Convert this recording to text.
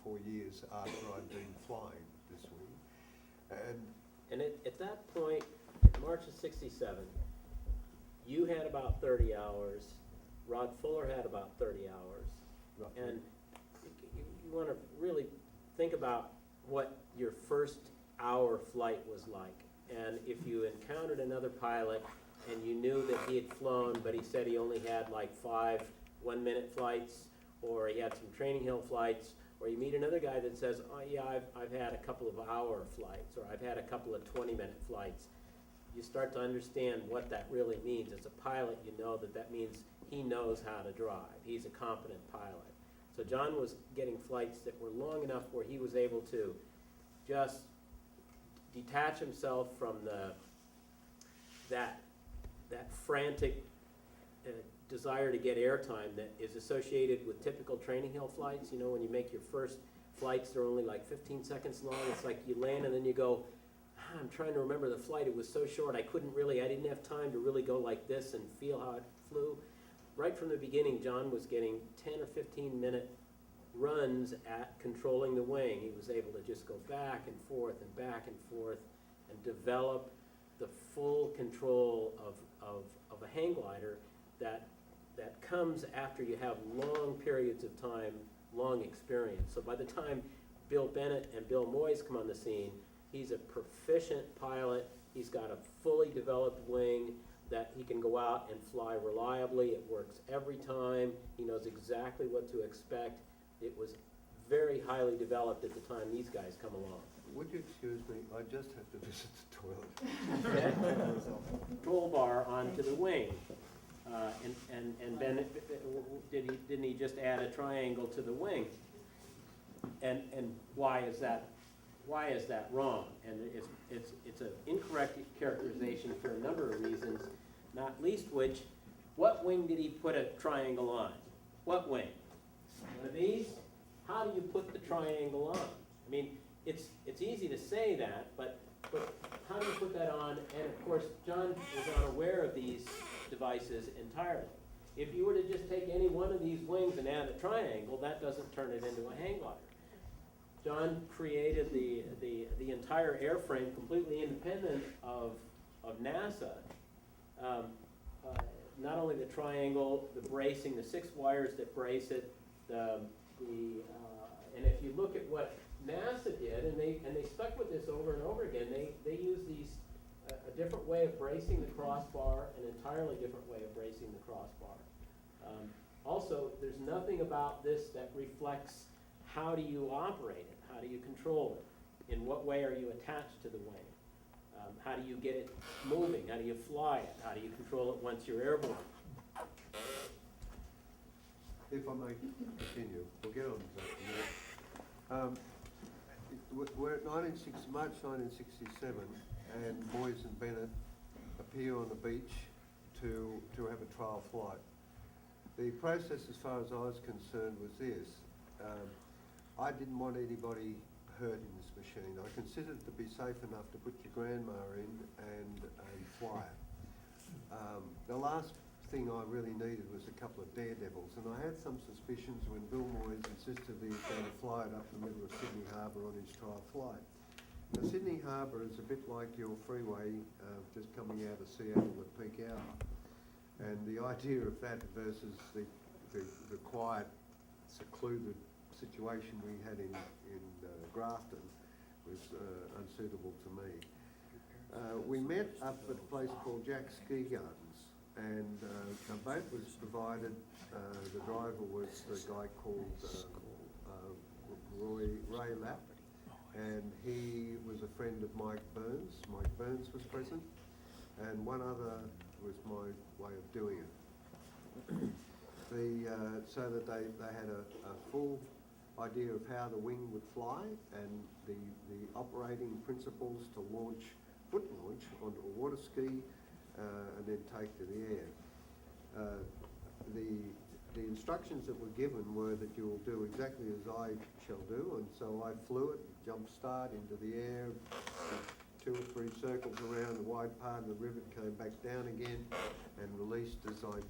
4 years after I'd been flying this wing. And at that point, in March of '67, you had about 30 hours, Rod Fuller had about 30 hours. Roughly. And you want to really think about what your first hour flight was like. And if you encountered another pilot and you knew that he had flown, but he said he only had like 5 one-minute flights, or he had some training hill flights, or you meet another guy that says, oh yeah, I've had a couple of hour flights, or I've had a couple of 20-minute flights, you start to understand what that really means. As a pilot, you know that that means he knows how to drive. He's a competent pilot. So John was getting flights that were long enough where he was able to just detach himself from that frantic desire to get airtime that is associated with typical training hill flights. You know, when you make your first flights, they're only like 15 seconds long. It's like you land and then you go, I'm trying to remember the flight. It was so short, I didn't have time to really go like this and feel how it flew. Right from the beginning, John was getting 10 or 15-minute runs at controlling the wing. He was able to just go back and forth and develop the full control of a hang glider that comes after you have long periods of time, long experience. So by the time Bill Bennett and Bill Moyes come on the scene, he's a proficient pilot. He's got a fully developed wing that he can go out and fly reliably. It works every time. He knows exactly what to expect. It was very highly developed at the time these guys come along. Would you excuse me? I just have to visit the toilet. Control bar onto the wing. And Bennett, didn't he just add a triangle to the wing? And why is that wrong? And it's an incorrect characterization for a number of reasons, not least which, what wing did he put a triangle on? What wing? One of these? How do you put the triangle on? I mean, it's easy to say that, but how do you put that on? And of course, John was not aware of these devices entirely. If you were to just take any one of these wings and add a triangle, that doesn't turn it into a hang glider. John created the entire airframe completely independent of NASA. Not only the triangle, the bracing, the 6 wires that brace it, and if you look at what NASA did, and they stuck with this over and over again, they use a different way of bracing the crossbar, an entirely different way of bracing the crossbar. Also, there's nothing about this that reflects how do you operate it, how do you control it, in what way are you attached to the wing, how do you get it moving, how do you fly it, how do you control it once you're airborne. If I may continue, we'll get on to that in a minute. We're at March 1967, and Moyes and Bennett appear on the beach to have a trial flight. The process, as far as I was concerned, was this. I didn't want anybody hurt in this machine. I considered it to be safe enough to put your grandma in and fly it. The last thing I really needed was a couple of daredevils, and I had some suspicions when Bill Moyes insisted he was going to fly it up the middle of Sydney Harbour on his trial flight. Now, Sydney Harbour is a bit like your freeway just coming out of Seattle at peak hour, and the idea of that versus the quiet, secluded situation we had in Grafton was unsuitable to me. We met up at a place called Jack's Ski Gardens, and a boat was provided. The driver was the guy called Ray Lapp, and he was a friend of Mike Burns. Mike Burns was present, and one other was my way of doing it. So that they had a full idea of how the wing would fly and the operating principles to foot launch onto a water ski and then take to the air. The instructions that were given were that you will do exactly as I shall do, and so I flew it, jump start into the air, 2 or 3 circles around the wide part of the rivet, came back down again and released as I